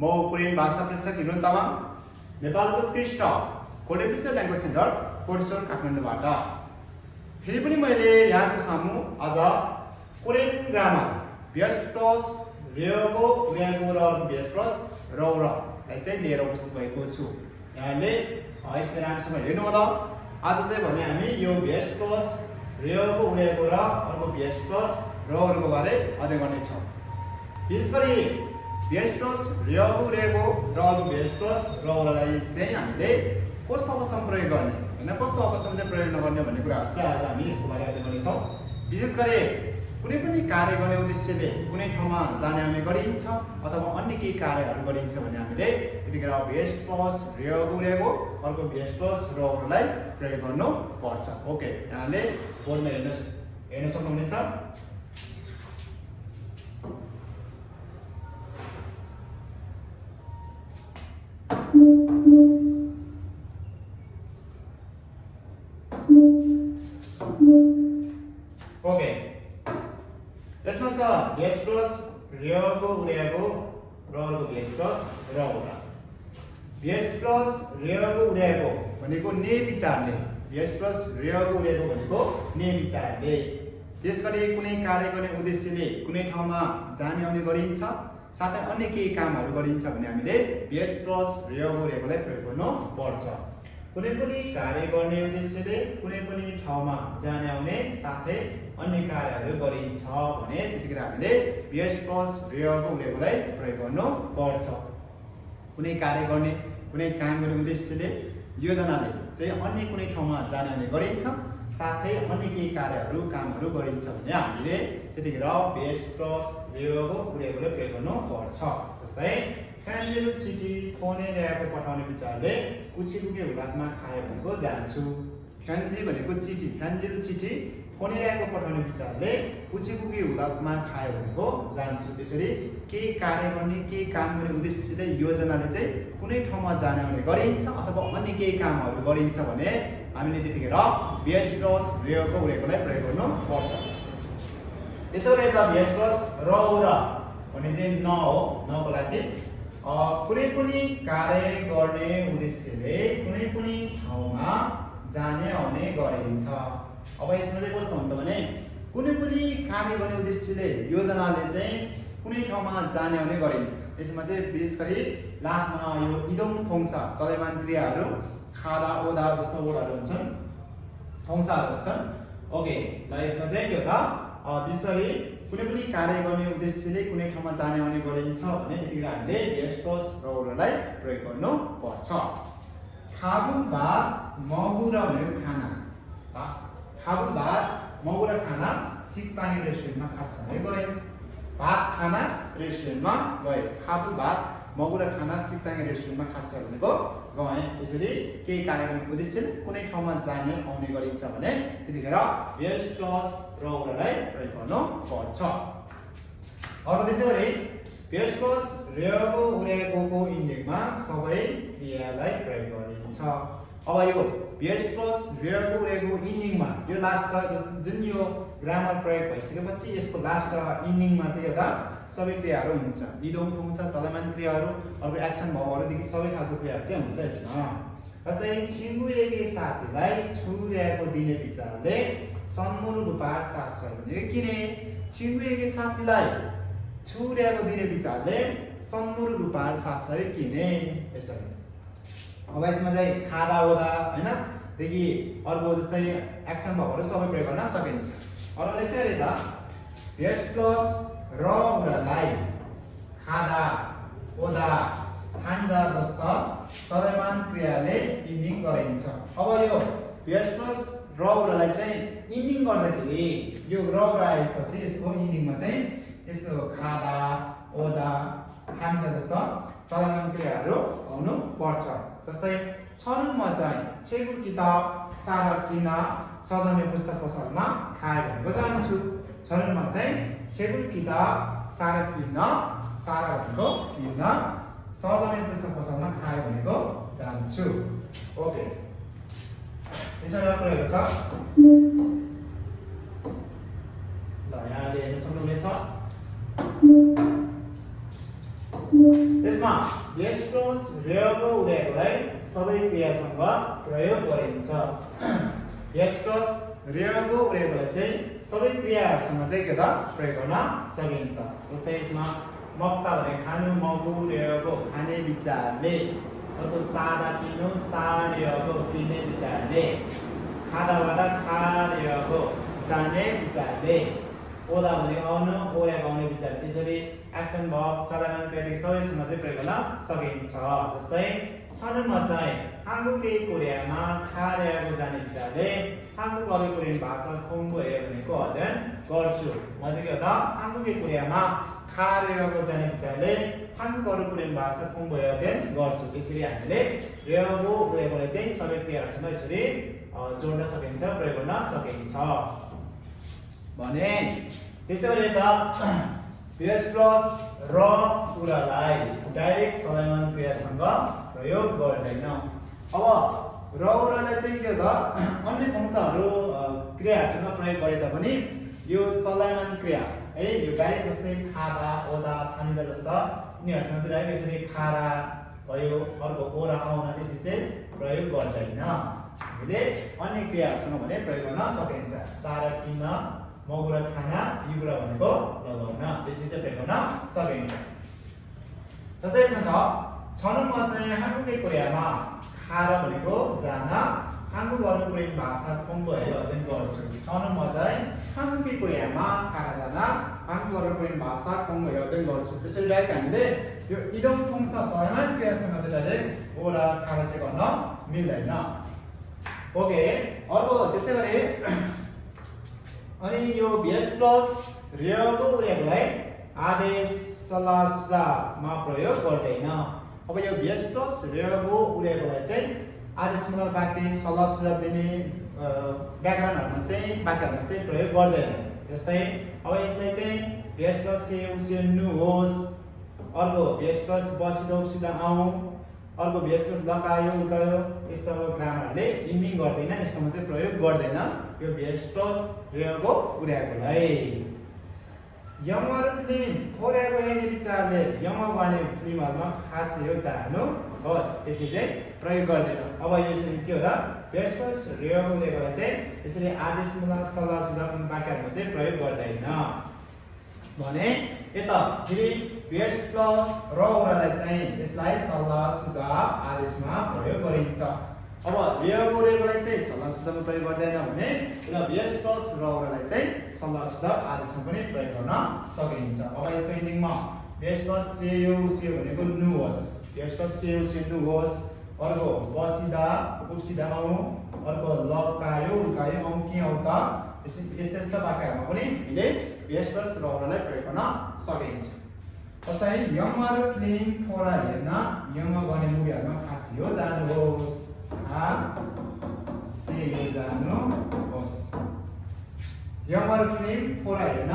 म कोरियन भाषा प्रशिक्षक हिरोन तामाङ नेपालको उत्कृष्ट Korean teacher language centre Koteshwor काठमाडौँबाट फेरि पनि मैले यहाँको सामु आज कोरियन ग्रामर बेस प्लस रेगो उयागो र बेस प्लस रौ र लाई चाहिँ लिएर उपस्थित भएको छु। यहाँले यसले राम्रोसँग हेर्नु होला। आज चाहिँ भने हामी यो बेस प्लस रेगो उयागो र अर्को बेस प्लस रौको बारे अध्ययन गर्नेछौँ। विशेष गरी बेस प्लस रेगो उयागो र अर्को बेस प्लस रौलाई चाहिँ हामीले कस्तो अवस्थामा प्रयोग गर्ने हैन कस्तो अवस्थामा चाहिँ प्रयोग नगर्ने भन्ने कुराहरु चाहिँ आज हामी यसको बारे अध्ययन गर्नेछौँ। विशेष गरी कुनै पनि कार्य गर्ने उद्देश्यले कुनै ठाउँमा जाने आउने गरिन्छ अथवा अन्य केही कार्यहरू गरिन्छ भने हामीले त्यतिखेर बेस प्लस रेगो उयागो अर्को बेस प्लस रौलाई प्रयोग गर्नु पर्छ। ओके, यहाँले बोर्डमा हेर्न सक्नुहुनेछ। ओके, यसमा छ बेस प्लस रेगो उयागो र अर्को बेस प्लस रौ। बेस प्लस रेगो उयागो भनेको ने विचारले, बेस प्लस रेगो उयागो भनेको ने विचारले विशेष गरी कुनै कार्य गर्ने उद्देश्यले कुनै ठाउँमा जाने आउने गरिन्छ साथै अन्य केही कामहरू गरिन्छ भने हामीले बेस प्लस रेगो उयागोलाई प्रयोग गर्नु पर्छ। कुनै पनि कार्य गर्ने उद्देश्यले कुनै पनि ठाउँमा जाने आउने साथै अन्य कार्यहरू गरिन्छ भने त्यतिखेर हामीले बेस प्लस रेगो उयागोलाई प्रयोग गर्नु पर्छ। कुनै कार्य गर्ने कुनै काम गर्ने उद्देश्यले योजनाले चाहिँ अन्य कुनै ठाउँमा जाने आउने गरिन्छ साथै अन्य केही कार्यहरू कामहरू गरिन्छ भने हामीले त्यतिखेर बेस प्लस रेगो उयागोलाई प्रयोग गर्नु पर्छ। जस्तै फ्यान्जेलु चिठी फोने ल्याएको पठाउने विचारले पुछिपुके हुलाकमा खायो भनेको जान्छु। फ्यान्जी भनेको चिठी, फ्यान्जेलु चिठी फोने ल्याएको पठाउने विचारले पुछिपुके हुलाकमा खायो भनेको जान्छु। त्यसरी केही कार्य गर्ने केही काम गर्ने उद्देश्यले योजनाले चाहिँ कुनै ठाउँमा जाने आउने गरिन्छ अथवा अन्य केही कामहरू गरिन्छ भने हामीले त्यतिखेर बेस प्लस रेगो उयागोलाई प्रयोग गर्नु पर्छ। यसरी त बेस प्लस रौ र भने चाहिँ न हो, नको लागि कुनै पनि कार्य गर्ने उद्देश्यले कुनै पनि ठाउँमा जाने आउने गरिन्छ। अब यसमा चाहिँ कस्तो हुन्छ भने कुनै पनि कार्य गर्ने उद्देश्यले योजनाले चाहिँ कुनै ठाउँमा जाने आउने गरिन्छ। यसमा चाहिँ विशेष गरी लास्टमा यो इदम थोङ्सा चलयमान क्रियाहरू खादा ओदा जस्तो वर्डहरू हुन्छन्, थोङ्साहरू हुन्छन्। ओके, ल यसमा चाहिँ के हो त विशेष गरी कुनै पनि कार्य गर्ने उद्देश्यले कुनै ठाउँमा जाने आउने गरिन्छ भने त्यतिखेर हामीले बेस प्लस रौलाई प्रयोग गर्नु पर्छ। खाबु भात महुरा भनेको खाना, खाबु भात महुरा खाना सिकपानी रेस्टुरेन्टमा खासै गए। भात खाना रेस्टुरेन्टमा गए, खाबु भात महुरा खाना सिकपानी रेस्टुरेन्टमा खासै भनेको गए। यसरी केही कार्य गर्ने उद्देश्यले कुनै ठाउँमा जाने आउने गरिन्छ भने त्यतिखेर बेस प्लस रौलाई प्रयोग गर्नु पर्छ। अर्को त्यसै गरी बेस प्लस रेगो उयागोको इन्डेक्समा सबै क्रियालाई प्रयोग गरिन्छ। अब यो बेस प्लस रेगो उयागो इन्डिङमा यो लास्ट जुन यो ग्रामर प्रयोग भइसकेपछि यसको लास्ट र इन्डिङमा चाहिँ एउटा सबै क्रियाहरू हुन्छ। इदम थोङ्सा चलयमान क्रियाहरू अर्को एक्सन भर्बहरूदेखि सबै खालको क्रियाहरू चाहिँ हुन्छ यसमा। जस्तै छिङ्गुएकी साथीलाई छुर्याएको दिने विचारले सन्मुर रूपार सास भनेको किने छिङ्गुएकी साथीलाई छुर्याएको दिने विचारले सन्मुर रूपार सास किने। यसरी अब यसमा चाहिँ खादा ओदा हैन देखि अर्को जस्तै एक्सन भर्बहरू सबै प्रयोग गर्न सकिन्छ। अर्को त्यसैले त बेस प्लस रौलाई खादा ओदा खान्दा जस्ता चलयमान क्रियाले इन्डिङ गरिन्छ। अब यो बेस प्लस रौलाई चाहिँ इन्डिङ गर्दाखेरि यो रौ आएपछि यसको इन्डिङमा चाहिँ यस्तो खादा ओदा खान्दा जस्ता चलयमान क्रियाहरू आउनु पर्छ। जस्तै छरुमा चाहिँ छेगु किताब सारा किन सजाउने पुस्तक पसलमा खाए भनेको जान्छु। छरुमा चाहिँ छेगु किताब सारा किन, सारा भनेको किन, सजाउने पुस्तक पसलमा खाए भनेको जान्छु। ओके, यसरी प्रयोग छ। ल यहाँले हेर्न सक्नुहुनेछ। त्यसमा बेस प्लस रेको उडेकोलाई सबै क्रियासँग प्रयोग गरिन्छ बेस प्लस रेको उडेकोलाई चाहिँ सबै क्रियाहरुसँग चाहिँ के त प्रयोग गर्न सकिन्छ जस्तै यसमा मक्ता भने खानु मगु रेको खाने विचारले अर्को सादा पिनु सा रेको पिने विचारले खादाबाट खा रेको जाने विचारले ओदा भने आउनु ओरेको आउने विचार त्यसरी एक्सन भर्ब चलायमान क्रियादेखि सबैसँग चाहिँ प्रयोग गर्न सकिन्छ जस्तै छनुमा चाहिँ हांगुके कोरियामा खारेको जाने विचारले हांगुक अरु कोरियन भाषा खोङ्गो हेर भनेको अध्ययन गर्छु म चाहिँ के त हांगुके कोरियामा खारेको जाने विचारले हांगुक अरु कोरियन भाषा खोङ्गो हेर अध्ययन गर्छु त्यसरी हामीले रेगो उडेकोलाई चाहिँ सबै क्रियाहरुसँग यसरी जोड्न सकिन्छ प्रयोग गर्न सकिन्छ भने त्यसैले त बेस प्लस र उडालाई डाइरेक्ट चलायमान क्रियासँग प्रयोग गर्दैन अब र उडालाई चाहिँ के त अन्य फंक्सनहरु क्रियाहरुसँग प्रयोग गरे तापनि यो चलायमान क्रिया है यो डाइरेक्ट जस्तै खादा ओदा खानिदा जस्ता यिनीहरुसँग चाहिँ डाइरेक्ट यसरी खारा भयो अर्को ओरा आउन त्यसरी चाहिँ प्रयोग गर्दैन हामीले अन्य क्रियाहरुसँग भने प्रयोग गर्न सकिन्छ सारा किन मगुरा खाना युगुरा भनेको लगाउन त्यसरी चाहिँ प्रयोग गर्न सकिन्छ जस्तै यसमा छ नम्बर चाहिँ हांगुके कोरियामा खार भनेको जान हांगुक अरु कोरियन भाषा खोङ्गो हेर अध्ययन गर्छु छ नम्बर चाहिँ हांगुके कोरियामा खार जान हांगुक अरु कोरियन भाषा खोङ्गो हेर अध्ययन गर्छु त्यसरी डाइरेक्ट हामीले यो इदम फंक्सन चलायमान क्रियासँग चाहिँ डाइरेक्ट ओरा खार चाहिँ गर्न मिल्दैन ओके अर्को त्यसैगरी अनि यो बेस प्लस रेको उडेकोलाई आदेश सल्लाह सुझावमा प्रयोग गर्दैन अब यो बेस प्लस रेको उडेकोलाई चाहिँ आदेशमूलक वाक्य सल्लाह सुझाव दिने व्याकरणहरुमा चाहिँ वाक्यहरुमा चाहिँ प्रयोग गर्दैन जस्तै अब यसलाई चाहिँ बेस प्लस से उसे नु होस् अर्को बेस प्लस बसिदो उसिदा आऊ अर्को बेस प्लस लगायो उकायो यस्तो ग्रामरले इन्डिङ गर्दैन यस्तोमा चाहिँ प्रयोग गर्दैन यो बेस प्लस रेको उडेकोलाई यमहरु फिल्म फोरेको हेर्ने विचारले यम गर्ने फिल्महरुमा खास यो जान्नु होस् त्यसरी चाहिँ प्रयोग गर्दैन अब यो चाहिँ के हो त बेस प्लस रेको उडेकोलाई चाहिँ यसरी आदेशमूलक सल्लाह सुझाव वाक्यहरुमा चाहिँ प्रयोग गर्दैन भने यता फेरि बेस प्लस र उडालाई चाहिँ यसलाई सल्लाह सुझाव आदेशमा प्रयोग गरिन्छ अब रेको उडेकोलाई चाहिँ सल्लाह सुझावमा प्रयोग गर्दैन भने र बेस प्लस र उडालाई चाहिँ सल्लाह सुझाव आदेशमा पनि प्रयोग गर्न सकिन्छ अब यसको इन्डिङमा बेस प्लस से यो से भनेको नु होस् बेस प्लस से यो से नु होस् अर्को बसिदा उपसिदा आऊ अर्को लकायो उकायो आऊ के आऊ त यस्ता वाक्यहरुमा पनि हामीले बेस प्लस र उडालाई प्रयोग गर्न सकिन्छ जस्तै यमहरु फिल्म फोरा हेर्न यम गर्ने मुभीहरुमा खास यो जानुहोस् से जानु होस् यमहरु फिल्म फोरा हेर्न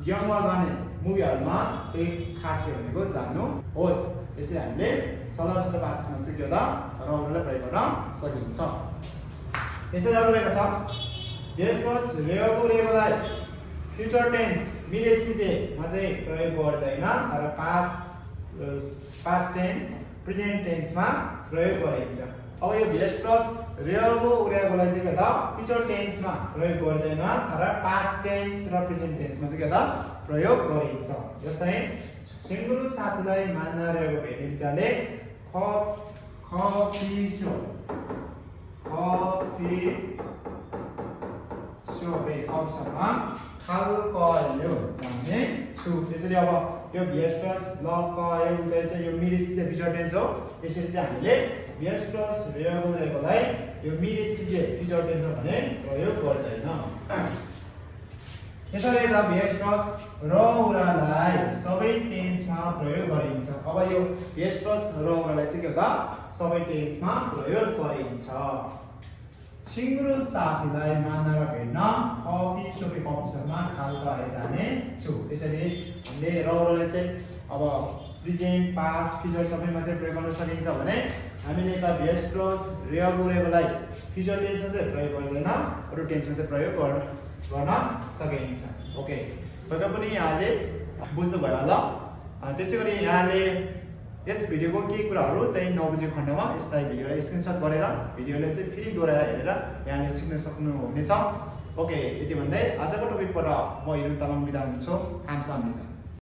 यम गर्ने मुभीहरुमा चाहिँ खास भनेको जानु होस् यसरी हामीले सल्लाह सुझाव आदेशमा चाहिँ के हो त र उडालाई प्रयोग गर्न सकिन्छ यसरी अरु रहेको छ बेस प्लस रेको उडेकोलाई फ्युचर टेन्स मिरेज सिजेमा चाहिँ प्रयोग गर्दैन र पास्ट टेन्स प्रेजेन्ट टेन्समा प्रयोग गरिन्छ अब यो बेस प्लस रेको उडेकोलाई चाहिँ के त फ्युचर टेन्समा प्रयोग गर्दैन र पास्ट टेन्स र प्रेजेन्ट टेन्समा चाहिँ के त प्रयोग गरिन्छ जस्तै सिंगुरु साथीलाई मान्न रेको भेट्ने विचारले कफी अप्सनमा खालकयो जाने छु त्यसरी अब यो बेस प्लस लकयो उले चाहिँ यो मिरेज चाहिँ फ्युचर टेन्स हो यसरी चाहिँ हामीले बेस प्लस रेको उडेकोलाई यो मिरेज चाहिँ फ्युचर टेन्स हो भने प्रयोग गर्दैन यसरी त बेस प्लस र उडालाई सबै टेन्समा प्रयोग गरिन्छ अब यो बेस प्लस र उडालाई चाहिँ के हो त सबै टेन्समा प्रयोग गरिन्छ सिंगुरु साथीलाई मानेर भेट्न कफी सपमा खालका जाने छु त्यसैले हामीले र उडालाई चाहिँ अब प्रेजेन्ट पास्ट फ्युचर सबैमा चाहिँ प्रयोग गर्न सकिन्छ भने हामीले त बेस प्लस रेको उडेकोलाई फ्युचर टेन्समा चाहिँ प्रयोग गर्दैन अरु टेन्समा चाहिँ प्रयोग गर्न सकिन्छ ओके तपाईं पनि यहाँले बुझ्नु भयो होला त्यसै गरी यहाँले यस भिडियोको केही कुराहरू चाहिँ 9 बजेको खण्डमा यसलाई भिडियोलाई स्क्रिनसट गरेर भिडियोलाई चाहिँ फेरि दोहोऱ्याएर हेरेर यहाँले सिक्न सक्नुहुनेछ। ओके, यति भन्दै आजको टपिकबाट म हिरो तामाङ बिदा हुन्छु।